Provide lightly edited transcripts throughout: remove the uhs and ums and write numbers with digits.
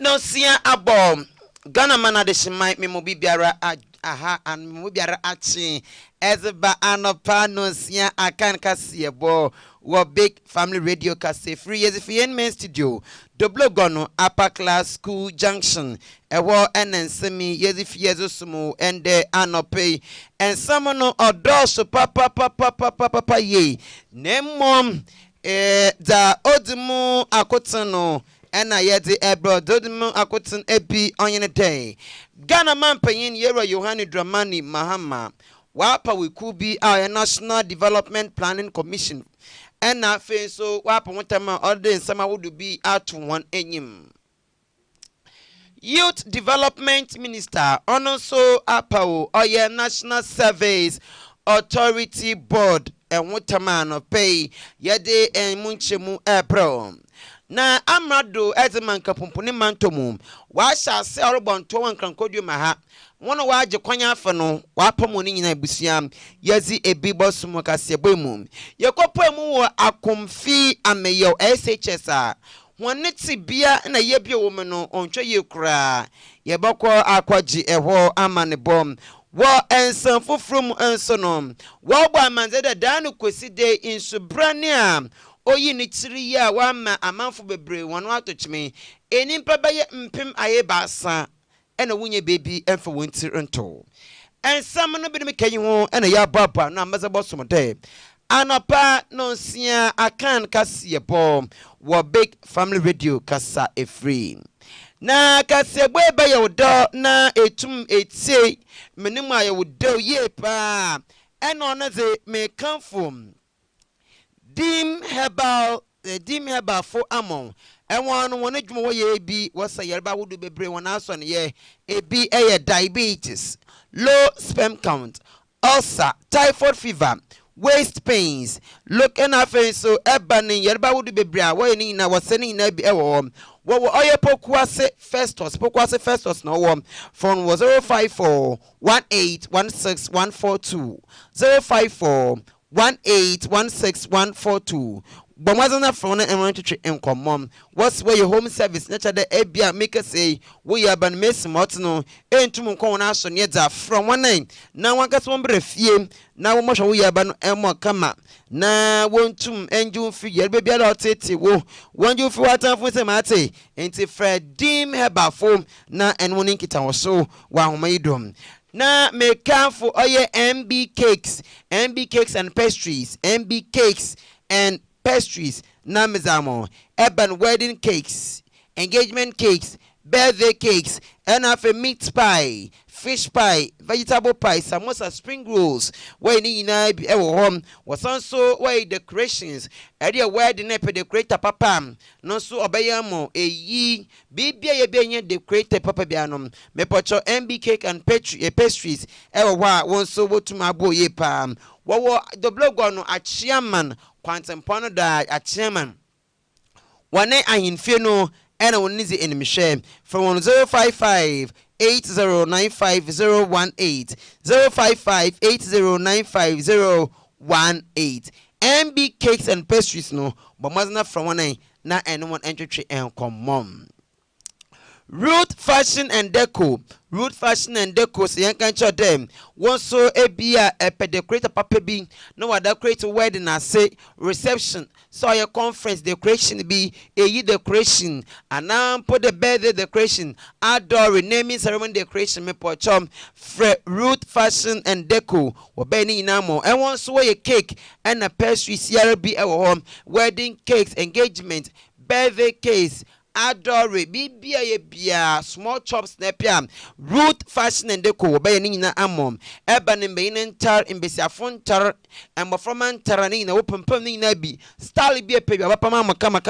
No sia abom Ghana mana de shimai me mo bibiara aha and mo biara achi ezeba anopa no sia akan kase bo wo big family radio kase free years fi en main studio double gono upper class school junction ewo enensemi years fi years sumo ende anope and some no odoso papa ye nemom da odmu akotano ena yedi ebro dodum akotin ebi onye day Ghana man panyin yero Yohani Dramani Mahama wapa wikubi our National Development Planning Commission ena fe so wapa wotama ode sama would be at one enyim Youth Development Minister also apawo oye National Surveys Authority Board and wotama no pay yede en munchemu April na amrado ezeman kapumpuni mantomum wa sha se orobonto wan krankodu maha wono wa age kwanya afa no wa pamo ni nyina busuam yazi ebi bosumo kase bomu yekopo emu wo akomfi ameyo SHS a wonne tibia na yebia wo me no ontwe ye kura yebokọ akwaji eho amane bom wo ensan fofrom enso no wo gba manze da danu kweside insubrania oyi ni tiri ya wa ma amanfo bebre wono atochime enimpa baye mpem aye baasa ena wunye bebi emfa wontir nto ensam no bi me kanyi ho ena ya baba na mazabo somde anapa no sia akan kase bo wo big family radio kasa free na kase bo ebe ya wodo na etum etie menim aye wodo ye pa ena ono ze me kanfom dim herbal for amon and one adwuma wo ye bi wasa yerba wodo bebre wona aso ne ye ebi diabetes low sperm count ulcer typhoid fever waist pains look and afen so ebani yerba wodo bebre a wo ni na wasani na bi ewo wo oye pokuase festus no wo phone was 054 1816142 054 1816142 Bomazana phone and want to treat income. What's where your home service nature the ebia make us say we are ban miss motno into Munkonation yet from 19 now one got one brefie now much we are ban emo kama na won't enju figure baby out it wo one you for what for some mate ain't Fred dim heba foam na and one inkita or so wow my dom. Na me can for oye MB cakes and pastries, MB cakes and pastries, na mezamo, urban wedding cakes, engagement cakes, birthday cakes, and have a meat pie, fish pie, vegetable pie, samosa, spring rolls, where ni na be home was also where decorations, area wedding epe decorator papa, no so obayamo, a ye, baby a benye decorator papa bianum, me pocho MB cake and pastries, ewa won so what to my boy ye pam, what the blog on a chairman, quantum ponoda a chairman. One night I infino. And I will need the enemy share from 1055 8095018 055 8095018 MB cakes and pastries no but must not from one na anyone entry and come mom. Root fashion and deco so yan kan cho dem won so ebia decorate papa bi no wa decorate wedding na say reception so your conference decoration be a decoration and put the birthday decoration outdoor naming ceremony decoration me pochom root fashion and deco wo be ni na mo and won so your cake and a pastry CRB home wedding cakes engagement birthday cakes adore bibia ye bia small chops na pia root fashion and deco be ni na amom eba ne be ne ntar imbesiafo ntar embofroma ntar ni na wopampam ni na bi style bi epe bia papa ma kama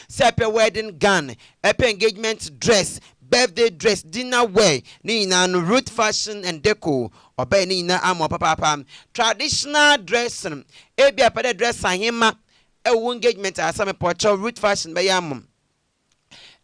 se pe wedding gown epe engagement dress birthday dress dinner wear ni na no root fashion and deco obey ni na amom papa traditional dressing ebia pe dress ahema engagement asame pocho root fashion be yamom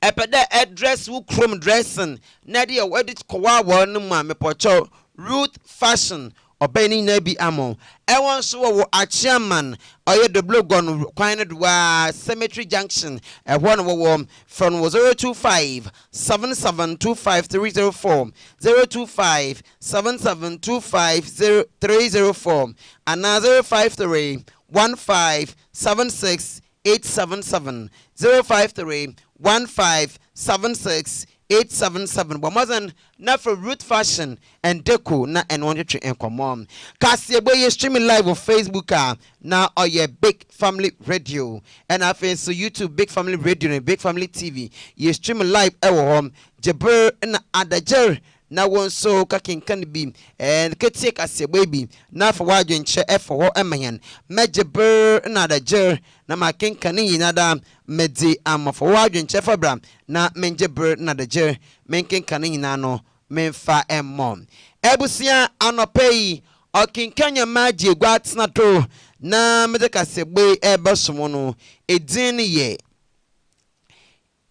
epeda address wu chrome dressing na de edit kowa won mu me pocho root fashion obani na bi amon ewon so wo achiaman oye the blogon kwan do cemetery junction ehon wo from 025 7725304 025 7725304 and 053 1576877 053 1576877 Bomazan na for root fashion and deco na and one to enkomom kasi boy streaming live on Facebook na or your big family radio and I face so YouTube big family radio and big family TV you streaming live home jeber na adajer na won so kakin kan bi and ketie kase baby na for wadwen che efo ho emayan mejeber na adajer na makin kan yina da medi amafo wadwen che fabram na menjeber na adajer menkin kan yina no menfa emmom ebusia anopei okinkanya maji gwatsna to na medekase gbe ebesomo no edin ye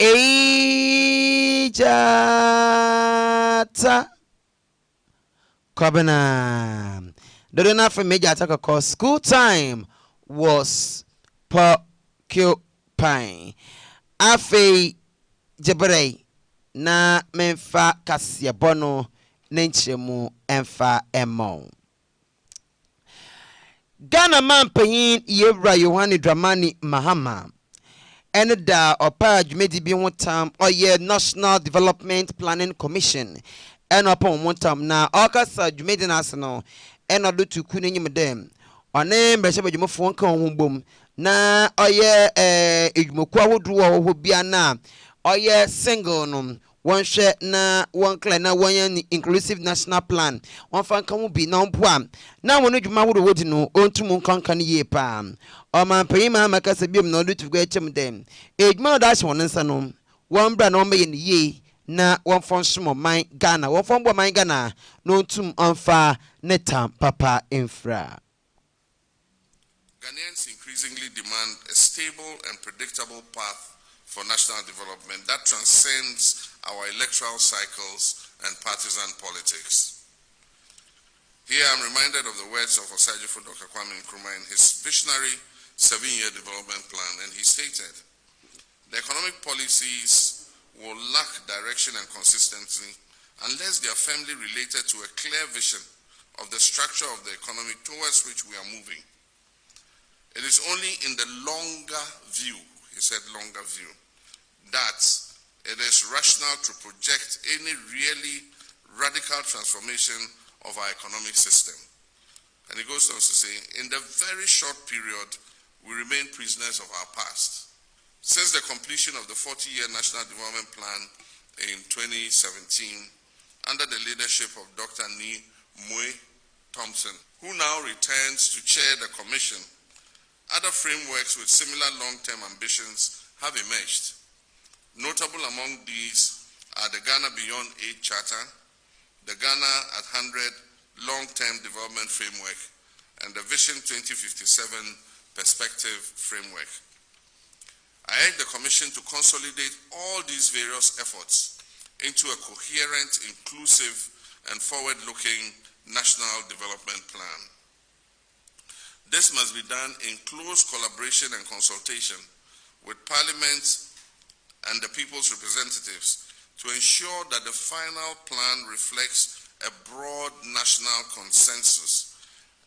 Ejata Kobana. The dinner for major attack called school time was porcupine. Afe Jebere na menfa kasia bono nenchemu enfa emo. Ghana man payin Yevra Yohani Dramani Mahama. And da opa jumedi bi wotam oye National Development Planning Commission and upon wotam na okasa jumedi national and odo tuku nenyim dem one mbrese bajumofo won kan hombom na oye ejmoku awodu wo bia na oye single no one share na one clear na one inclusive national plan one fan kan bi na mpoa na won adwuma wodi no ontum kan ye pa o man payima makasa biem na odutu go echem dem ejuma dash won nsa no one bra na o meye ne ye na one fon somo man Ghana one fon bo man Ghana no ontum onfa netam papa infra. Ghanaians increasingly demand a stable and predictable path for national development that transcends our electoral cycles and partisan politics. Here I'm reminded of the words of Osajifo Dr. Kwame Nkrumah in his visionary 7-year development plan, and he stated, the economic policies will lack direction and consistency unless they are firmly related to a clear vision of the structure of the economy towards which we are moving. It is only in the longer view, he said longer view, that it is rational to project any really radical transformation of our economic system. And he goes on to say, in the very short period, we remain prisoners of our past. Since the completion of the 40-year National Development Plan in 2017, under the leadership of Dr. Ni Mue Thompson, who now returns to chair the commission, other frameworks with similar long-term ambitions have emerged. Notable among these are the Ghana Beyond Aid Charter, the Ghana at 100 Long-Term Development Framework, and the Vision 2057 Perspective Framework. I urge the Commission to consolidate all these various efforts into a coherent, inclusive, and forward-looking national development plan. This must be done in close collaboration and consultation with Parliament and the people's representatives to ensure that the final plan reflects a broad national consensus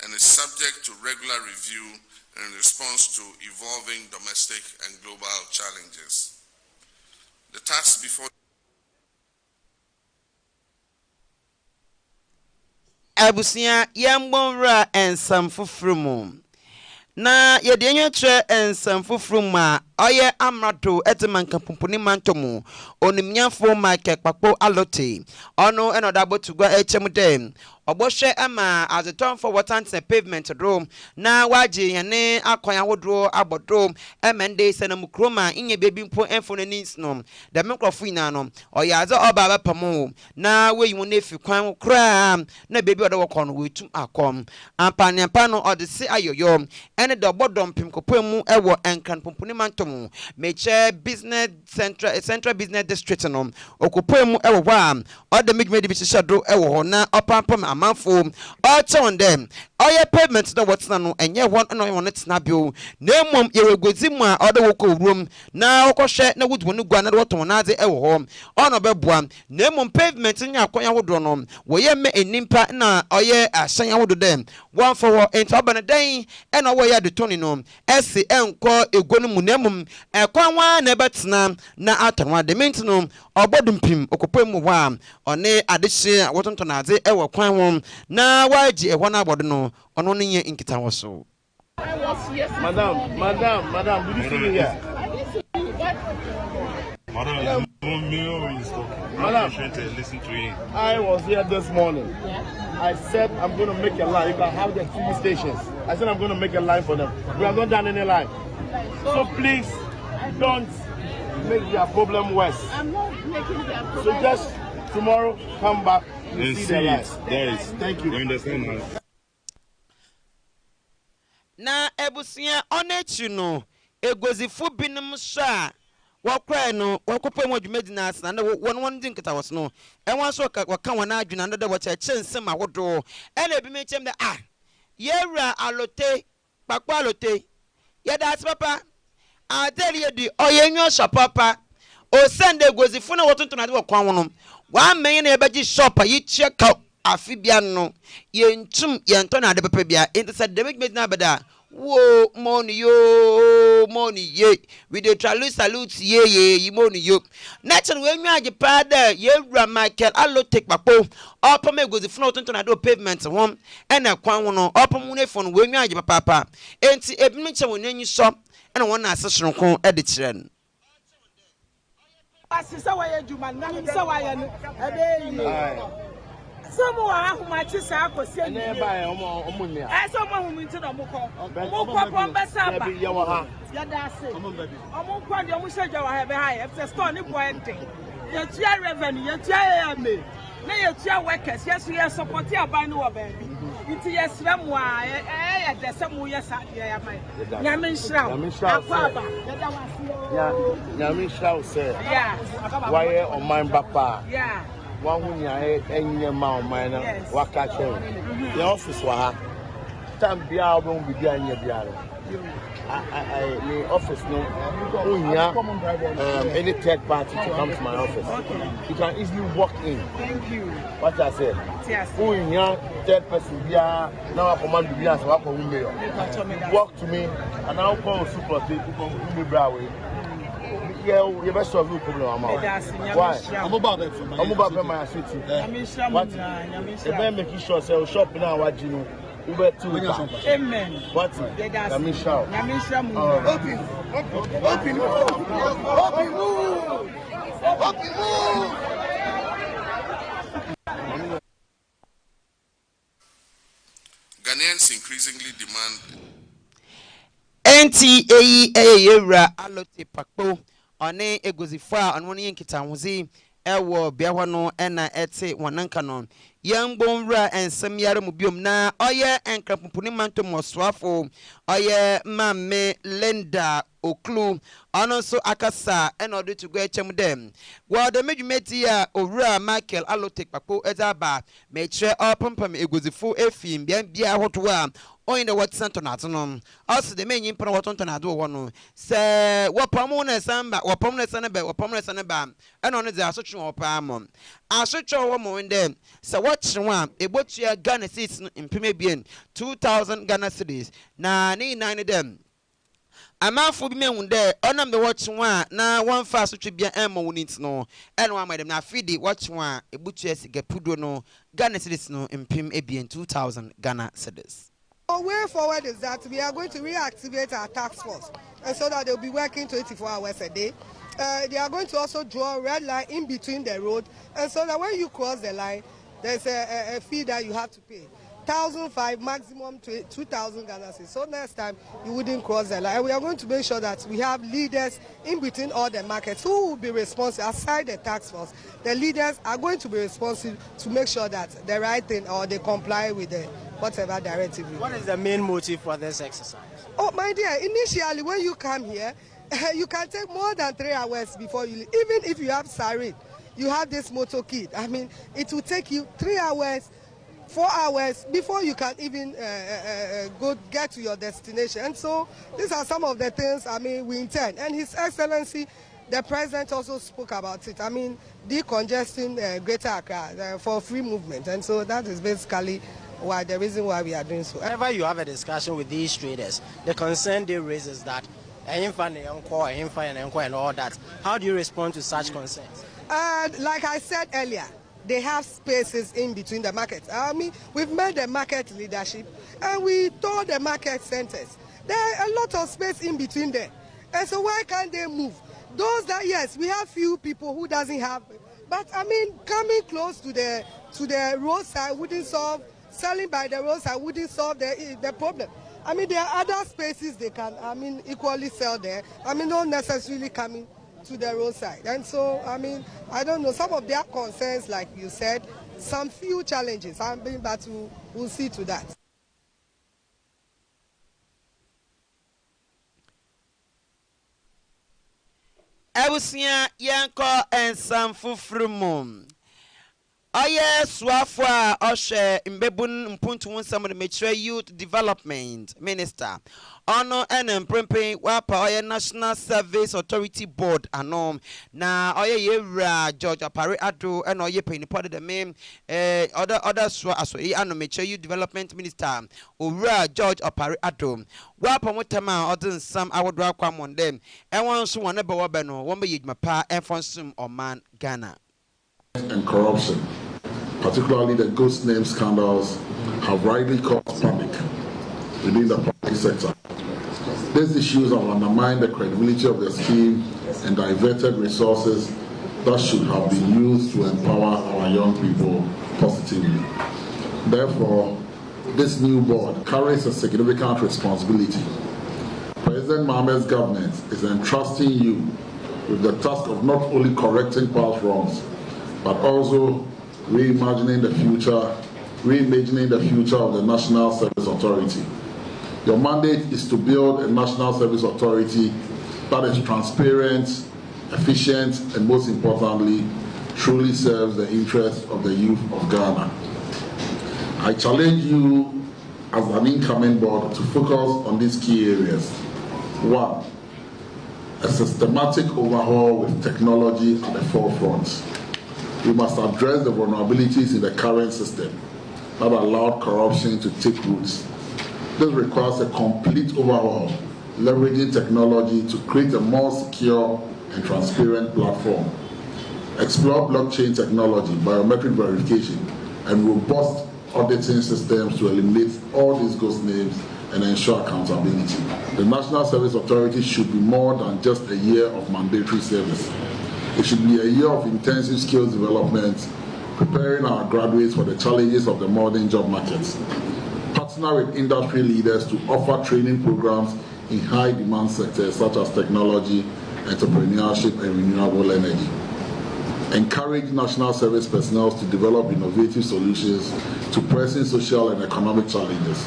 and is subject to regular review in response to evolving domestic and global challenges. The task before Abusia yambonra ensam fufrumu na yede enyetre ensam fufrumu a oye amrado eteman kampuni mantomu onimnyafo Michael Kpakpo Alote ono enodabo tugwa echemde Oboshe ama azeton for water pavement drum na waji yane akwanya wodro abodro emende senam kroma inye bebi mpo enfo nanis no da mkrofo ina no oyaze oba bapamo na weyimu nefi kwan kra na bebi odo wokon no wetum akom ampaniampa no odese ayoyo ene de obodom pimkopemu ewo enkan pompuni mantom meche business central business district no okopemu ewo wa ode medmedi bi shado ewo ho na opampam amanfo on them oye pavement na what's na enye won no won tena bio na mom yewegozi mu a ode woko room na wokohwe na wudu no gua na woton na ade ewo ho ono beboa na mom pavement nya akwanya hodo no woye me enimpa na oye ahyan hodo dem one for one ento abanadan e na woye de toni no ese enko egonu mu na mom ekwanwa na betena na atanwa de mint no obodum pim okopemu wa one adehye wotonto na ade ewo kwan ho na waji ehwo na abodo no ono ne ye nkita wo so. Madam, did you see me here? Madam, I'm trying to listen to you. I was here this morning. Yeah. I said I'm going to make a line. You can have the TV stations. I said I'm going to make a line for them. We have not done any line. So please don't make their problem worse. I'm not making their problem. So just tomorrow come back. You see the line. There is. Thank you. You understand now? Na ebusia onechi no egozifu binom sha wakwa no wakopa mu adwumadi na asna na won din kita wos no enwa so waka wona adwuna no da wacha chensem awodo ena ebi mechem da yewra alote Kpakpo Alote yeda as papa adeli yedi oyenyo sha papa o send egozifu na wotonto na de wakwan wono wa men na ebeji shop yi cheka afibia no yentum yento na de papa bia into said the make na bada wo money ye we dey salute ye money yo natural we nwa agipa da ye wura Michael Alote Kpakpo opam egozi funa otonto na do pavement hom ena kwan ho no opam ne fon we nwa agipa papa enti ebimi che wonanyi so ena won na asesronko e de kire no asisa wa ye juma na himsa wa ye no ebe yi somo wa ahumachi sa akosi ene ba e omo ni a so mo hu mi nti no mo ko bombe samba ye wo ha ya da se omo kwa de omo sheja wa ha be ha e store ni boy ente ye tua revenue ye tua ya me na ye tua workers ye so ye support aban no wo ba bi nti ye sra mu a ye de se mu ye sa ye ya mai nyame nshira akwa aba ye da wa se nyame nshira se yeah wa ye o man bapa yeah one who any man minor wakache the office wa ha time bia obon bi dia nya bia the office no any third party to come to my office. You can easily walk in. Thank you. What I said. Yes. Third person bia now I command the bia so I come mayor. Walk to me and I'll call super people come me brawe. Yeah, you best solve no problem. Why? I'm about my city. What? If making sure say shop now what you know. Uber 2. Amen. What? Yamisha. Ghanaians increasingly demand NTA Alote Kpakpo one egozifo a ono ne nkita hozi ewo bia ho no ena ete wonanka no yambonwura ensem yare mu biom na oye enkrapupuni mantom oswafo oye mamme Linda Oklu ono so akasa ena odo to go echem dem wo de medwumeti a owura Michael Alote Kpakpo ezaba mechre opompam egozifo efim bia hoto a oyin de what center na no also the main impro what on na do wono se wopam na samba wopam na sanaba eno no de asotwe opa am asotwe wo mo ndem se watchwa ebotua Ghana cedis impeme bien 2000 Ghana cedis na ni nine dem amanfo bi menwu de onam de watchwa na one fast asotwe bia emo wonit no eno amadem na afidi watchwa ebotua sigapudo no Ghana cedis no impeme bien 2000 Ghana cedis. Our way forward is that we are going to reactivate our task force and so that they'll be working 24 hours a day. They are going to also draw a red line in between the road, and so that when you cross the line, there's a fee that you have to pay. 1,500 maximum to 2,000 Ghana cedis. So next time you wouldn't cross the line. And we are going to make sure that we have leaders in between all the markets who will be responsible aside the task force. The leaders are going to be responsible to make sure that the right thing or they comply with the whatever directive. What is the main motive for this exercise? Oh my dear, initially when you come here, you can take more than 3 hours before you leave. Even if you have siren, you have this motor kit. I mean, it will take you 3 hours, 4 hours before you can even get to your destination. And so these are some of the things, I mean, we intend. And His Excellency, the President also spoke about it. I mean, decongesting Greater Accra for free movement. And so that is basically the reason why we are doing so. Whenever you have a discussion with these traders, the concern they raise is that and all that. How do you respond to such concerns? Like I said earlier, they have spaces in between the markets. I mean, we've met the market leadership and we told the market centers there are a lot of space in between there. And so why can't they move? Those that, yes, we have few people who doesn't have, but I mean, coming close to the roadside wouldn't solve, selling by the roadside wouldn't solve the problem. I mean, there are other spaces they can, I mean, equally sell there. I mean, not necessarily coming to the roadside. And so, I mean, I don't know, some of their concerns, like you said, some few challenges, but we'll see to that. Ebusia yanko and some fufrumu. Oye swafwa oshe mbebun mpuntu some of the mature youth development minister. Ono and prempe wapa oye National Service Authority Board anom na oye yera George Apare Ado and oye penny part of the main other swa aso ano mature youth development minister Ura George Apare Ado wapa mutama odin some I would drop on them and one so one eba wabeno one be yidmapa and fonsum or man Ghana. And corruption, particularly the ghost name scandals, have rightly caused panic within the public sector. These issues have undermined the credibility of the scheme and diverted resources that should have been used to empower our young people positively. Therefore, this new board carries a significant responsibility. President Mohammed's government is entrusting you with the task of not only correcting past wrongs, but also reimagining the future of the National Service Authority. Your mandate is to build a National Service Authority that is transparent, efficient, and most importantly, truly serves the interests of the youth of Ghana. I challenge you as an incoming board to focus on these key areas. 1, a systematic overhaul with technology at the forefront. We must address the vulnerabilities in the current system that allowed corruption to take roots. This requires a complete overhaul, leveraging technology to create a more secure and transparent platform. Explore blockchain technology, biometric verification, and robust auditing systems to eliminate all these ghost names and ensure accountability. The National Service Authority should be more than just a year of mandatory service. It should be a year of intensive skills development, preparing our graduates for the challenges of the modern job markets. Partner with industry leaders to offer training programs in high-demand sectors such as technology, entrepreneurship, and renewable energy. Encourage national service personnel to develop innovative solutions to pressing social and economic challenges.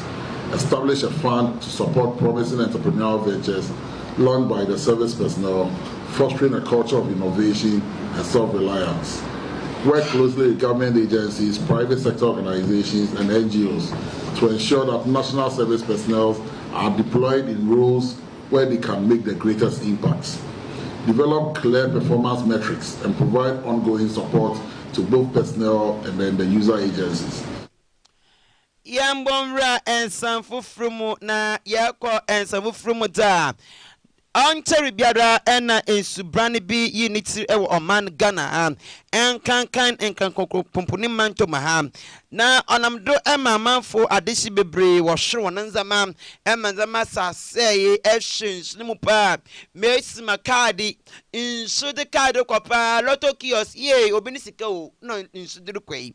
Establish a fund to support promising entrepreneurial ventures launched by the service personnel, fostering a culture of innovation and self-reliance. Work closely with government agencies, private sector organizations, and NGOs to ensure that national service personnel are deployed in roles where they can make the greatest impacts. Develop clear performance metrics and provide ongoing support to both personnel and then the user agencies. Yambonra and Sanfufrumu na Yako and Sanfufrumu da. Anteri biara ena ensubrane bi unity ewo oman Ghana enkankan pomponi manto maha na onamdo ema manfo adeshi bebre wo hwere wonanzama ema nzama saseye ehwins nimu pa mesi makadi insu de kadi kopa loto kios ye obini sika o no insu de kwai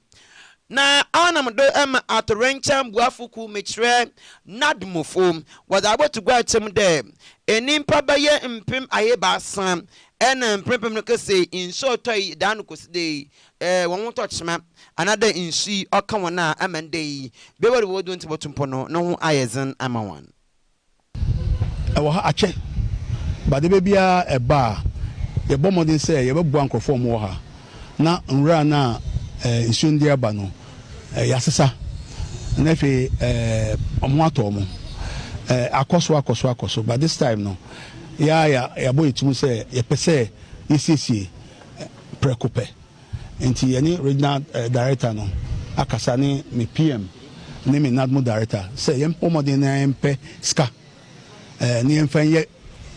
na anamdo ema atorencham buafuku metre nadmofom wadabo gwa chem de enimpa baye mpem ayeba sam ena mpem no kase inso toy dan koside won to chema anada insi oka wona amande be wori wodu ntibotumpo no ho ayezen amawan ewo ha ache bade bebia eba ye bomodin se ye bebu ankofo mo ha na nra na insu ndi aba no yasesa na fe omo atomo akoso but this time no ya boy tumu say ye pese ECC preocupe enti any regional director no akasa ni me PM ni me nadmo director say yem pomodin na empe ska ni emfan ye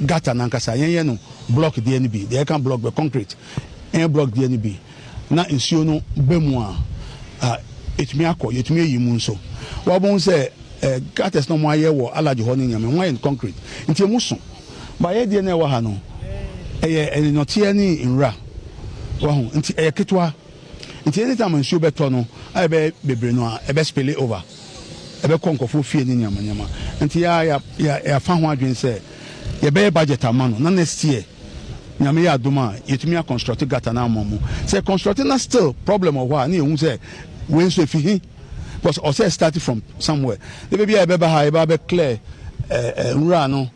gata na nkasa yen no block the NB they can block the concrete and block the NB na nsuo no bemu a etumi akọ yetumi eyimu nso wabon say gates no mo aye wo alaje ho ni nyame won in concrete nti emuso ba ye de na wo ha no enotie ni nra wo ho nti ketwa nti anytime nsuo beto no abe bebre no ebe spill over ebe konkofo fie ni nyama nti ya fa ho adwen say ye be budget amano na next year nyame ya adoma yetumi construct gata na amomo say constructing na still problem of wa na ehun say when so fi because also started from somewhere the baby ebe ha ebe clear nra no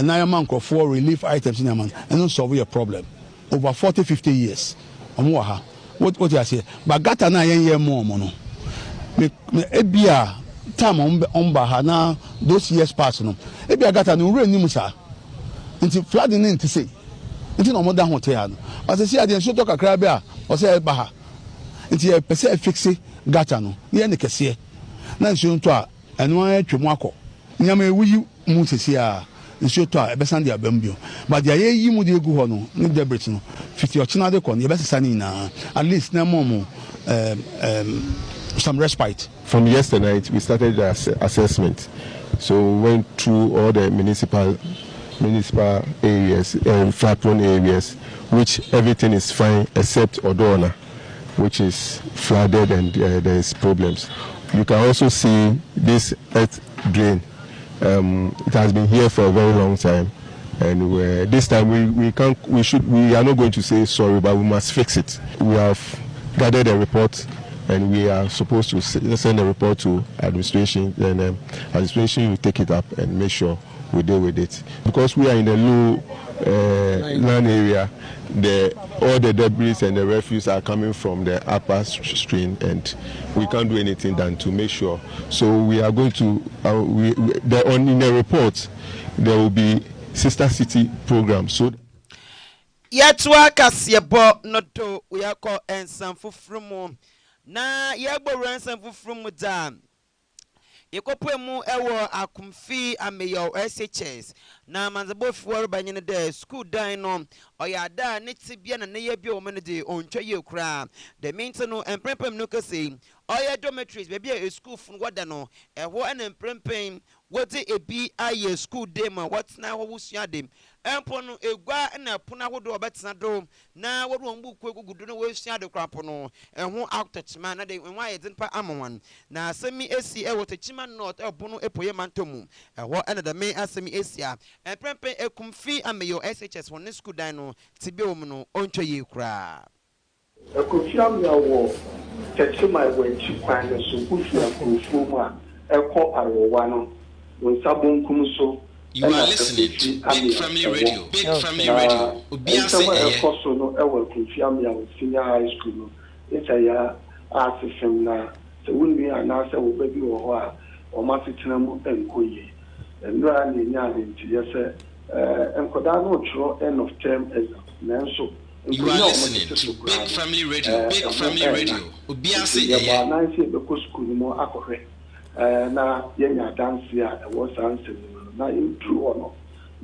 na ya man for relief items in man and solve your problem over 40-50 years omo ha what you say but gata na yen mo no me ebia time on ba ha na those years pass no ebia gata no nra nimu sa nti flooding ni nti say nti no mo da ho te ha no but say ade nso to kakra be a o say ba ha nti e pese fixe gata no ye ne kese na nso nto a eno atwemu akọ nyama ewuyi mu sesi a nso to a ebesan de abambio but dia ye yi mu de egu ho no ni debrit no 50 ochina de ko ne ebesesa ni na at least na mo some respite. From yesterday night we started the assessment, so we went through all the municipal areas and flood-prone areas, which everything is fine except Odona, which is flooded and there is problems. You can also see this earth drain. It has been here for a very long time, and this time we are not going to say sorry, but we must fix it. We have gathered a report, and we are supposed to send a report to administration. Then administration will take it up and make sure we deal with it. Because we are in a low land area, all the debris and the refuse are coming from the upper stream, and we can't do anything than to make sure. So we are going to in the report there will be sister city program. So yetwa kasiebo noto we akọ ensam fufrumu na yegbo ransom fufrumu dam Ekopemu ewo akumfi ameyo SHS na manzabo fuwaro banyene de school dino oyada netibia na neye bi o menede ontwa ye kura the maintenance emprempem no kase oya dormitories baby a school fun wada no eho en emprempem wote ebi aye school dem what na ho wusua dem empo no egwa na pona hodo obetena do na wodo mbuku egugudu no wusua de krapo no eho outachima na de enwa ye dinpa amwan na asemi esi ewo techima not ebono epoye mantomu eho en de me asemi esia emprempem ekumfi ameyo SHS won school dan no tibe wo no ontwa ye kura Ecofiam yawo techima wenchi kwan so kusua kufumu a eko arowa no wonsabon kumso. You are listening to Big Family Radio. Big Family Radio. Obiase ekoso no ewo Ecofiam yawo senior high school no. It's a asifem na se wunni anase wo baby wo ho a o ma fitina mu enkoye. Enura na nya na ntiye se enkoda no chro end of term exam. Nanso you are listening to Big Family Radio. Big Family Radio. Obiase ya na nsi be ko school mo akohwe na yenya dance a e wo sanse na intro ono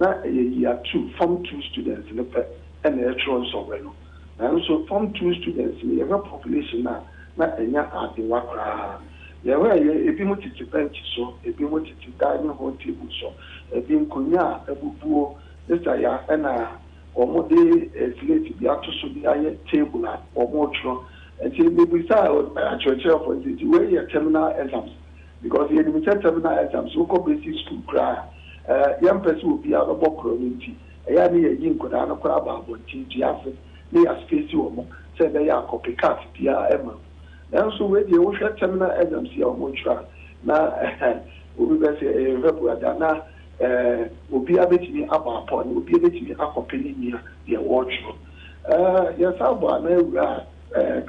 na year 2 form 2 students ne pe and electron so well and so form 2 students ne your population na enya ade wakra ye we ebi mo titi bench so ebi mo titi dining hall table so ebi nkonya ebubuo esa ya na omo de slate bi atoso bi aye table na omo tro until we start actually for the way your terminal exams because you need terminal exams so go basic school cry young person will be out of community ya ni yin ko da na kwa ba bonti diafe ni ya space wo mo say be ya copycat dia ema and so we dey we terminal exams ya mo try na obi be say rebu ada na obi abetimi aba upon obi abetimi akopeni ni ya watch yes aba na ewura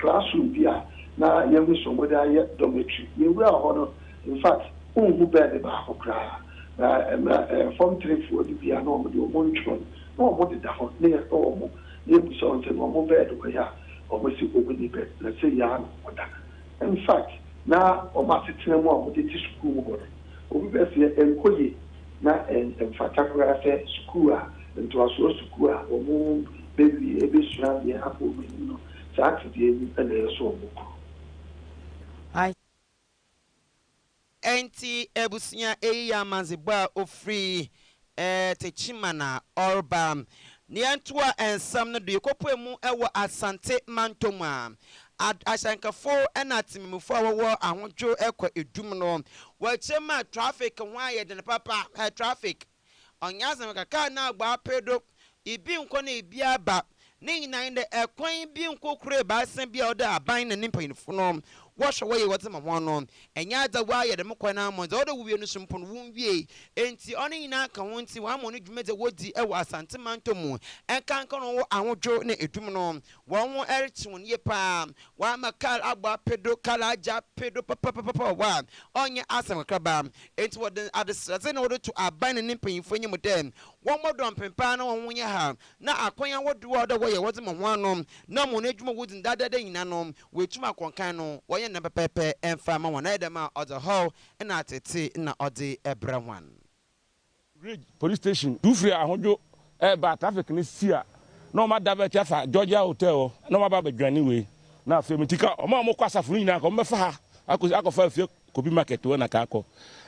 classroom bia na yemi somebody aye dormitory we were on in fact who bed ba akokra form 3 for the bia no mo de omontro no mo de da ho ne o mo ne bu so nte no mo bed we ya o mo si obi ni bed let's say ya no oda in fact na o ma sitina mo mo de ti school mo go obi be se enkoye na emfata kura se school a nto aso school a o mo baby ebe sura ye hapo me no Enti ebusia eya manziba ofri techimana orba niantua ensam no de kopo mu ewo asante mantoma ashankafo enatimimufo awo ahodwo ekwa edum no wachema traffic hwaye de papa traffic onyazem kaka na agba pedo ibi nko na ibi aba ne nyina inde ekwan bi nkokure ba asan bi oda aban na nimpanyinfo no washo waye wazema hono enya da waye de mkwan na mo oda wuwie no sompo no wunwie enti oni nyina ka ho nti wa mo no dwumede wodi ewa asante mantomu enkanka no ahodwo na edum no won ho erchun ye pa wa makal agba pedo kala aja pedo papa wa onye asem kraba enti wode adesraze na wode to aban na nimpanyinfo nyim dem won modon pempa na won nya ha na akwan wodo oda waye wazema hono na mo no adwuma wodi ndadada nyina no wetuma konkan no na pepe emfa ma wona edema ozo ho na atete na ode ebrawan police station do free ahojo ba traffic ni sia no ma da be tiafa Georgia hotel no ma ba badwani we na afi mitika o ma mo kwasafo nyina ko mbefa ha akofa afie kobi market we na ka akọ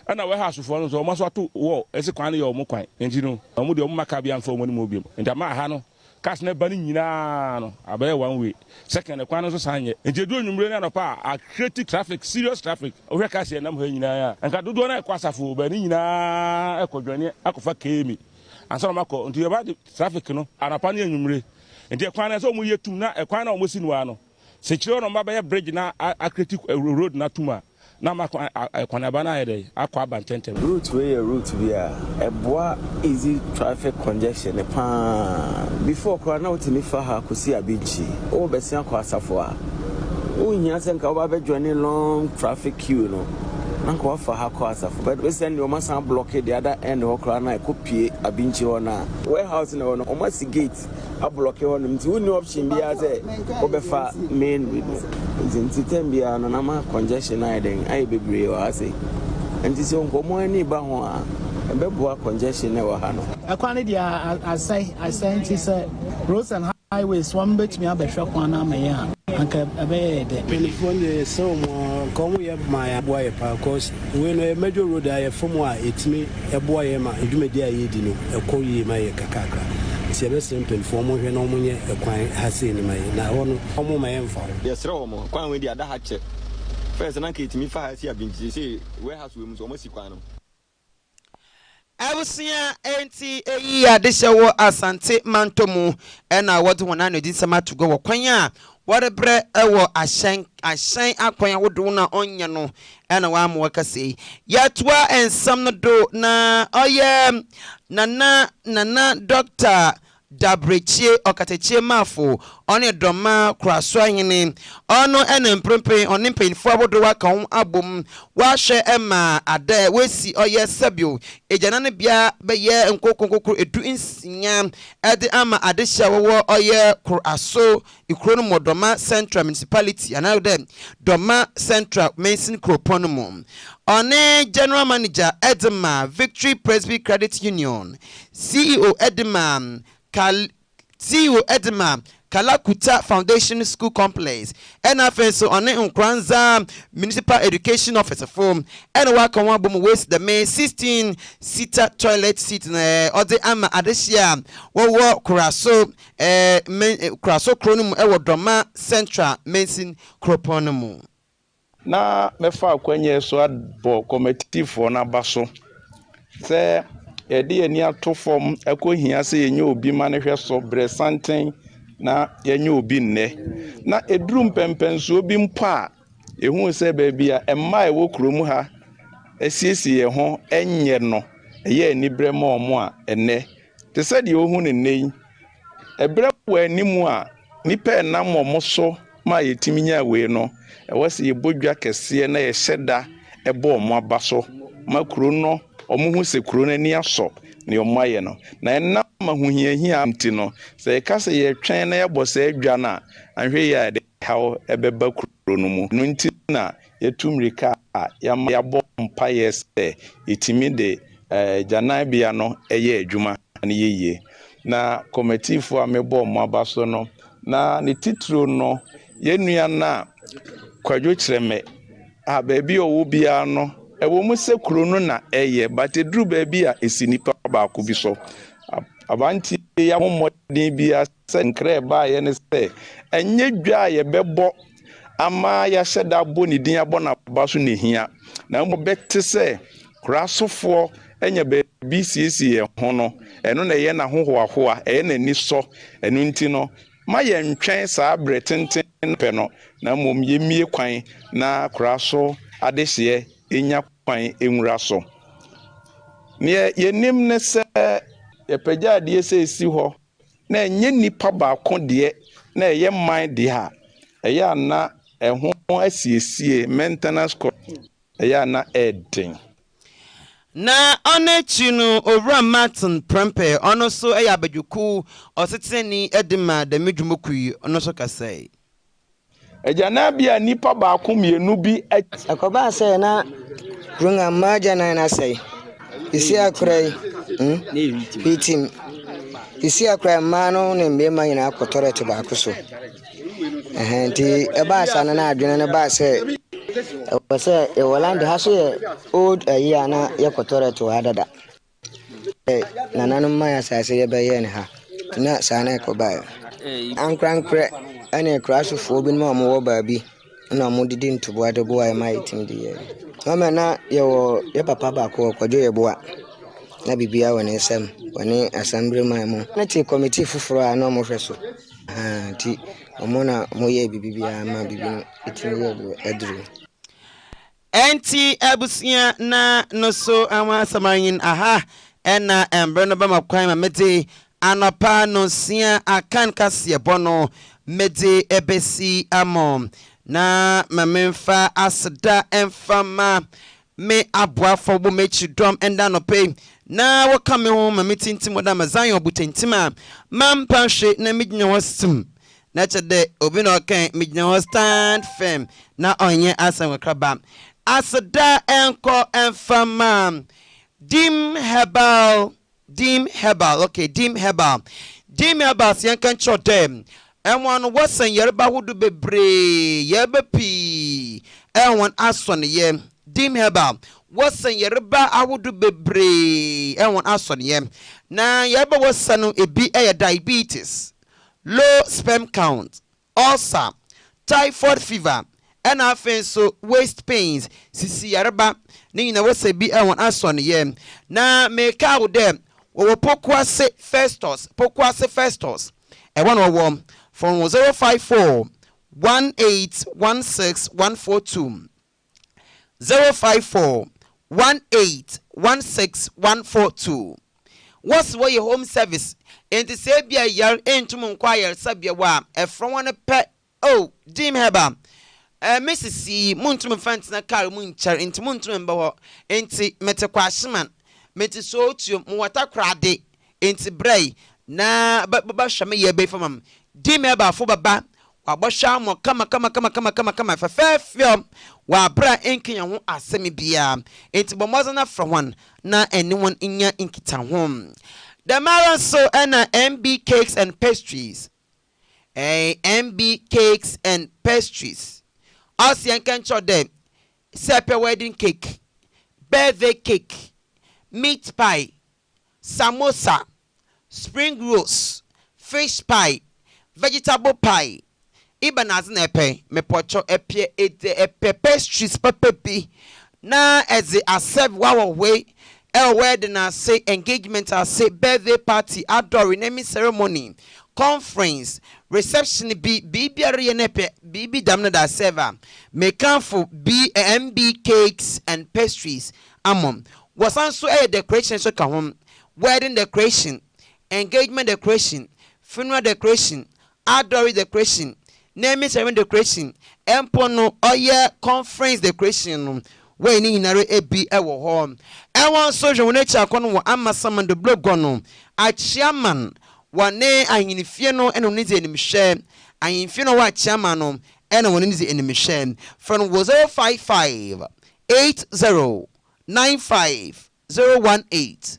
ana we ha asofo no so o ma so ato wo ese kwan na ye o mo kwan enji no o mo de o maka bia mfa o mo ni mo biem nda ma ha no cash na bani nyina no abaye one way second kwan so sanye ejedu onwumre na no pa a create traffic serious traffic o hwe cash na mo nyina ya nka dodo na ekwasafo bani nyina ekodwane akofa kemi ansa ma ko nti ba traffic no anapa na onwumre nti kwan na so mo yetum na kwan na o mo si no ano se kire no ma ba bridge na a create road na tuma na ma kwan aba na yede akwa abantentem route we route via eboa easy traffic congestion pa before kwa na utimi fa ha kusi abinchi o besia kwa asafo a o hia senka o ba bedwane long traffic queue no na kwa fa ha kwa asafo but we send o masa block the other end o kwa na ekopie abinchi ho na warehouse na o no masi gate a block ho no nti woni option bia say o be fa main nti tembia no na ma congestion na den ai bebre wa say nti se onkomo ani ba ho a ebeboa congestion na wa ha no akwane dia asai nti say roads and highways one bet me abehwe kwan na ma ya anka abe de telephone de so mo komo ye ma ya boy pa cause we no major road aye from a etimi e boy ma edumedi aye di no ekoyi ma ye kakaka se be simple form hwe no mo nye ekwan hase ni ma na wono omo ma ye mfa ye sere omo kwan we di ada ha che first na ka etimi fa hase abinji se warehouse we mu so mo si kwan no Ebusia enti eyi adehye wo asante mantomu ena wode wona no di nsema to go kwan a wode bre ewo ahyen akwan wodo na onye no ena wa amwa kase yatwa ensam no do na oye nana doctor Dabrechie Okatechie Mafo One Doma Kraswa Hine Ono ene mprempe One mpanyinfo abodowa ka ho abom Wahwe ema ade wesi oye sabio Ejana ne bia beye nkokonkokro edu insinya ede ama adehia wo oye Kraso ikro no Modoma Central Municipality anade Doma Central Mason Kroponomo One General Manager Edema Victory Presby Credit Union CEO Edema CEO Edema Kalakuta Foundation School Complex and so on Nkranza Municipal Education Officer form and welcome one boom waste the May 16-seater toilet seat or the ama adeshia wo Kraso Kraso Kronum ewo Doma Central Mason Kroponomu na mefa kwenye so adbo committee for na baso se yɛde yɛni ato fam ɛkɔhia sɛ yɛnyɛ obi ma ne hwɛ so bresanten na yɛnyɛ obi nnɛ na eduru mpɛmpɛnsuo bi mpo a ehu sɛ baabi a ɛmma ɛwɔ kurom ha asiesie yɛ ho ɛnyɛ no ɛyɛ anibrɛ ma ɔmo a ɛnnɛ te sɛ deɛ ohu ne nnɛ yi ɛbrɛ wɔ animu a nipa ɛnam ɔmo so ma yɛtimi nya wei no ɛwɔ sɛ yɛbɔdwa kɛseɛ na yɛhyɛ da ɛbɔ ɔmo aba so ma kuro no ɔmo hu se kuro no ni aso ne ɔmo ayɛ no na ɛnam ahohiahia amti no sɛ yɛka sɛ yɛtwɛn na yɛbɔ sɛ adwa no a anhwɛ yɛ de haw ɛbɛba kuro no mu no nti na yɛtumrika a yɛabɔ mpa yɛ sɛ yɛtimi de gyanabea no ɛyɛ adwuma ne yɛyie na committeefo a mebɔ ɔmo aba so no na ne titiro no yɛnua na kwadwo kyerɛmɛ a baabi ɔwɔ biara no ewo mu se kuro no na eye but eduru baabi a esi nipa baako bi so abanti ya hommɔden bi asɛ nkra ba ye ne sɛ enye dwa ye bɛbɔ ama ya hyɛda bɔ ne din abɔ na ba so ne hia na mo bɛte sɛ krasofo enye baabi siesie ho no ɛno na ye na hohoahoa ɛyɛ na ni so ɛno nti no ma ye ntwɛn saa bretenten pɛ no na mom ye mie kwan na kraso adehye enya kwan enwura so ne yenim ne se yepagya de esi ho na enye nipa baako de na eye man de ha eya na eho asiesie maintenance cost eya na eden na onechi no Owura Martin Prempe ono so eya badwuku oseteni edima da medwumokui ono so kasai ejana bia nipa baako mienu bi akoba say na runga maja na say isi akrai bitim isi akrai mano ne mbema nyina akotore to baako so nti eba sa na adwene ne ba say e say e Holland ha so old year na yakotore to adada na nanu maya sa say ye be ye ne ha na sa na ekoba ankrankre ane krasofo bi no mo wo baabi na mo didi ntobo adebo ai mai tim de ye mama na ye papa ba ko kwadwo ye boa na bibia woni nsem woni assembly man mo na ti committee fufuro a na mo hweso ti omo na mo ye bibia ma bibi no etim ye do edru enti abusia na no so ama samanyin aha ena embre no ba makwan ma mete anopa no sia akan kase bono mede ebesi amom na mamemfa asda emfama me aboafo bo mechi dom enda no pay na wakame ho mametintim oda mazan obutentima mampa hwe na midnya hostim na chede obi no kan midnya ho stand firm na onye asan kraba asda enko emfama dim herbal okay dim herbal sian kan chodem enwan wasan yerba hudu bebre yeba pi enwan ason ye dim herbal wasan yerba ahudu bebre enwan ason ye na yeba wasan ebi diabetes low sperm count ulcer typhoid fever and so waist pains sisi yerba ni na wasabi enwan ason ye na make out them wo pokwase festus e one warm from 054 1816142 054 1816142 what's what your home service enti se bia yar entum nkwire sabia wa efro one pe oh dim heba Mrs. Muntum Fantina car munchar into Muntum Mbo enti metekwashiman meti so tu mwata krade enti bray na baba shame ye be famam dim heba fo baba wabosha mo kama fefefio wa bra enkinya ho asemi bia enti bomoza na from one na anyone inya inkita ho the maran so na MB cakes and pastries MB cakes and pastries Asian can show them separate wedding cake, birthday cake, meat pie, samosa, spring rolls, fish pie, vegetable pie. Even as an epe, me pocho epe pastries pepe. Na as they accept wow way, wedding I say engagement I say birthday party, outdoor naming ceremony. Conference reception BB nepe BB damna da server make for MB cakes and pastries among was also a decoration so come wedding decoration, engagement decoration, funeral decoration, outdoor decoration, naming ceremony decoration, empono oye conference decoration when ni nare ebi ewo home e won social nature kono amma saman the blog gono a chairman wane ahinifie no eno nize enimhwe ahinifie no wa chairman no eno wone nize enimhwe from 055 80 95 018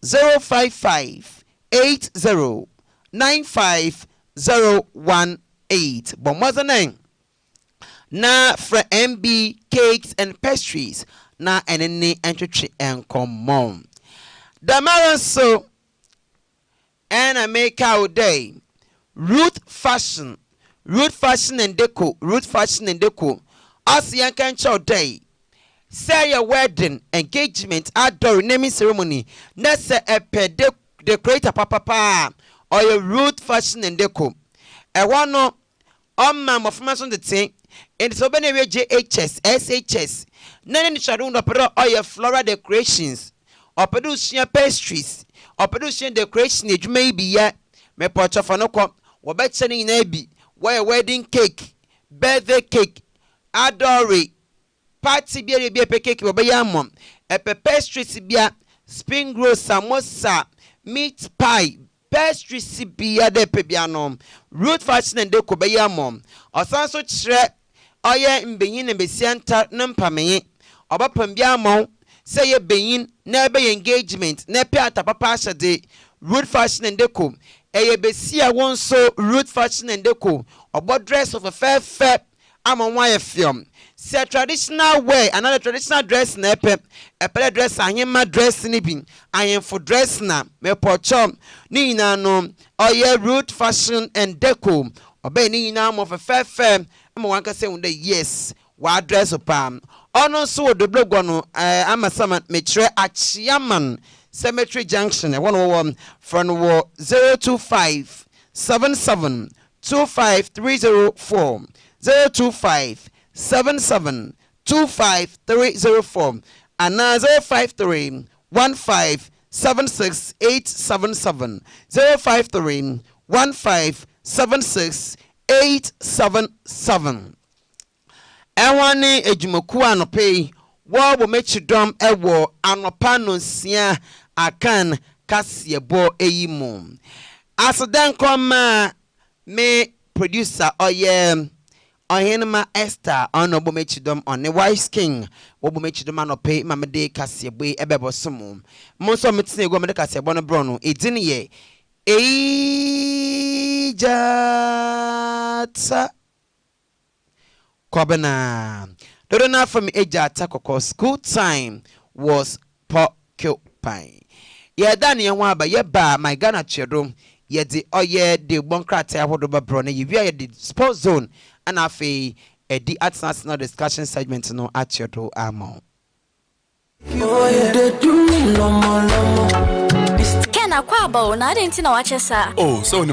055 80 95 018 bomwaza name na fra MB cakes and pastries na enene entwetwe enkommon damaran so and I make our day root fashion and deco as young can show day say your wedding engagement outdoor naming ceremony nessa decorator papa or your root fashion and deco I want no mam of on the thing and so many JHS SHS none in shadow or your floral decorations or produce pastries or producing decoration it may be yet me pocha fanoko wo betcheni na bi why wedding cake birthday cake adore party bi cake wo be yam pastries bia spring roll samosa meat pie pastries bia de pe bia no root fashion and deco be yam osan so kire oye mbenyin na besianta na mpamenye obapam bia mo say ye beyin na be engagement na pe atapapa ashade root fashion and deco ye besia won so root fashion and deco obo dress of a fair amon wire film say traditional wear another traditional dress na pe dress ahema dress ni bi ayen for dress na me pochom ni na no oye root fashion and deco obe ni na mo for fair mo wan ka say un yes wa dress upam ono so the blog no amasama metre achiaman cemetery junction 101 from 025 77 25304 025 77 25304 and 053 15 76 877 053 15 76 877 Ewani ejumoku anope wo mechidom ewo anopa no sia akan kasiebo eyimu asadan koma me producer oyenma Esther ono bo mechidom on the wise king wo bo mechidom anope mamede kasiebo ebebosomo monso metine go mede kasiebo no bro no edini ye ejata Kobana. Don't know from Eja Takoko. School time was porcupine. Yeah, Danny and Waba, yeah, ba, my Ghana children, yeah, the the Boncrate, Ahodoba Brone, you are the sports zone, and I feel a the arts national discussion segment no at your door amount. Ken Akwabo, na didn't know what you saw. Oh, so